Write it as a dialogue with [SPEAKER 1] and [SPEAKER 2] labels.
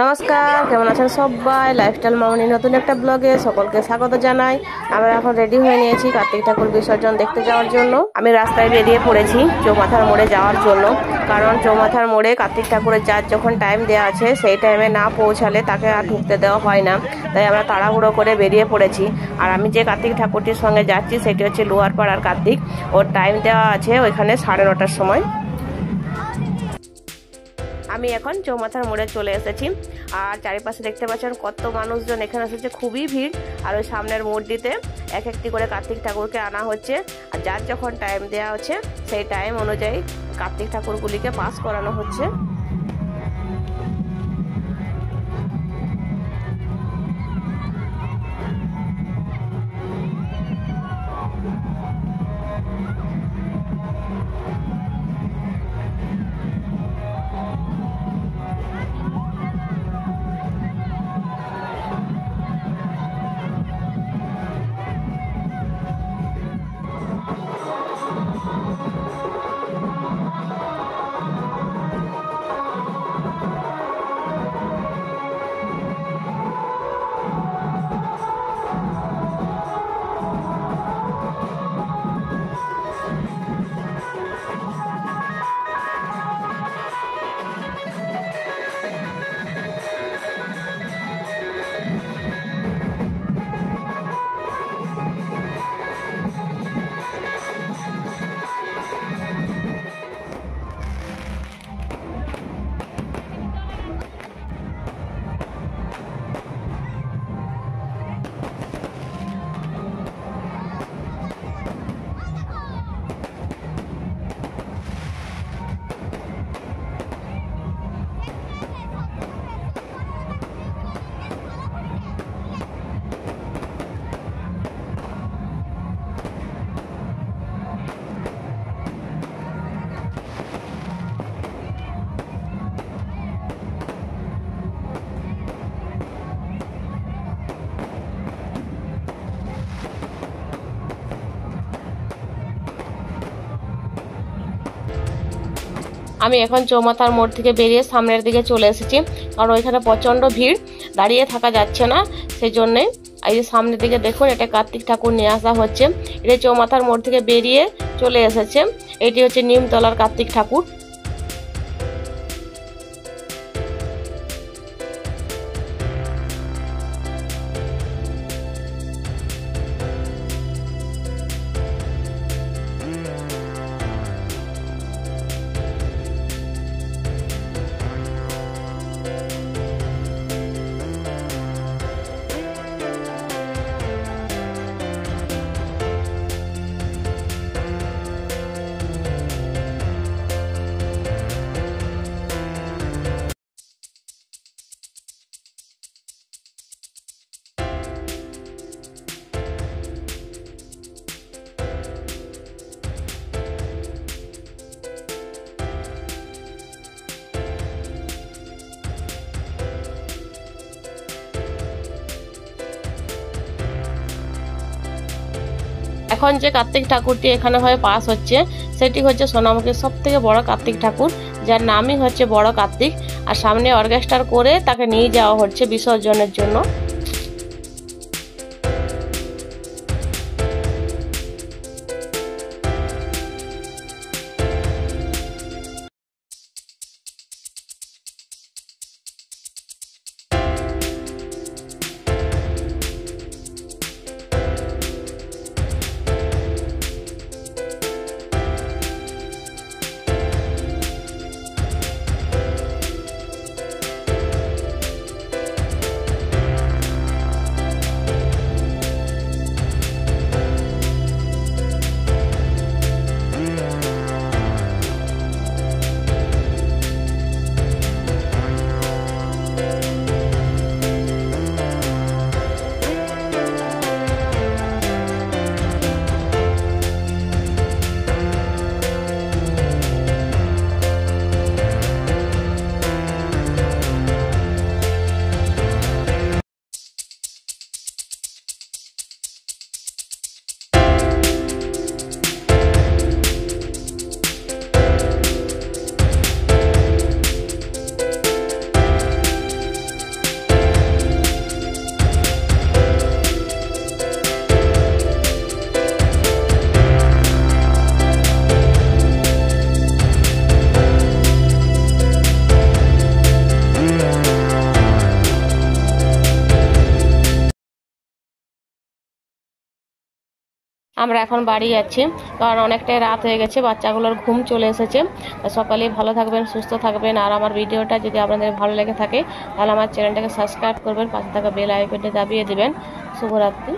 [SPEAKER 1] নমস্কার, কেমন আছেন সবাই? লাইফস্টাইল মামনি নতুন একটা ব্লগে সকলকে স্বাগত জানাই। আমরা এখন রেডি হয়ে নিয়েছি কার্তিক ঠাকুর বিসর্জন দেখতে যাওয়ার জন্য। আমি রাস্তায় বেরিয়ে পড়েছি চৌমাথার মোড়ে যাওয়ার জন্য, কারণ চৌমাথার মোড়ে কার্তিক ঠাকুরের যার যখন টাইম দেওয়া আছে সেই টাইমে না পৌঁছালে তাকে আর ঢুকতে দেওয়া হয় না। তাই আমরা তাড়াহুড়ো করে বেরিয়ে পড়েছি। আর আমি যে কার্তিক ঠাকুরটির সঙ্গে যাচ্ছি সেটি হচ্ছে লোহারপাড়ার কার্তিক। ওর টাইম দেওয়া আছে ওইখানে 9:30টার সময়। আমি এখন চৌমাথার মোড়ে চলে এসেছি। আর চারিপাশে দেখতে পাচ্ছেন কত মানুষজন এখানে এসেছে, খুবই ভিড়। আর ওই সামনের মূর্তিতে এক একটি করে কার্তিক ঠাকুরকে আনা হচ্ছে। আর যার যখন টাইম দেওয়া হচ্ছে সেই টাইম অনুযায়ী কার্তিক ঠাকুরগুলিকে পাস করানো হচ্ছে। আমি এখন চৌমাথার মোড় থেকে বেরিয়ে সামনের দিকে চলে এসেছি, কারণ ওইখানে প্রচণ্ড ভিড়, দাঁড়িয়ে থাকা যাচ্ছে না। সেই জন্যে এই যে সামনের দিকে দেখুন, এটা কার্তিক ঠাকুর নিয়ে আসা হচ্ছে। এটা চৌমাথার মোড় থেকে বেরিয়ে চলে এসেছে। এটি হচ্ছে নিমতলার কার্তিক ঠাকুর। এখন যে কার্তিক ঠাকুরটি এখানে হয়ে পাস হচ্ছে সেটি হচ্ছে সোনামুখীর সব থেকে বড় কার্তিক ঠাকুর, যার নামই হচ্ছে বড় কার্তিক। আর সামনে অর্কেস্ট্রা করে তাকে নিয়ে যাওয়া হচ্ছে বিসর্জনের জন্য। আমরা এখন বাড়ি যাচ্ছি, কারণ অনেকটাই রাত হয়ে গেছে, বাচ্চাগুলোর ঘুম চলে এসেছে। সকালে ভালো থাকবেন, সুস্থ থাকবেন। আর আমার ভিডিওটা যদি আপনাদের ভালো লেগে থাকে তাহলে আমার চ্যানেলটাকে সাবস্ক্রাইব করবেন, পাশে থাকা বেল আইকনটি দাবিয়ে দিবেন। শুভরাত্রি।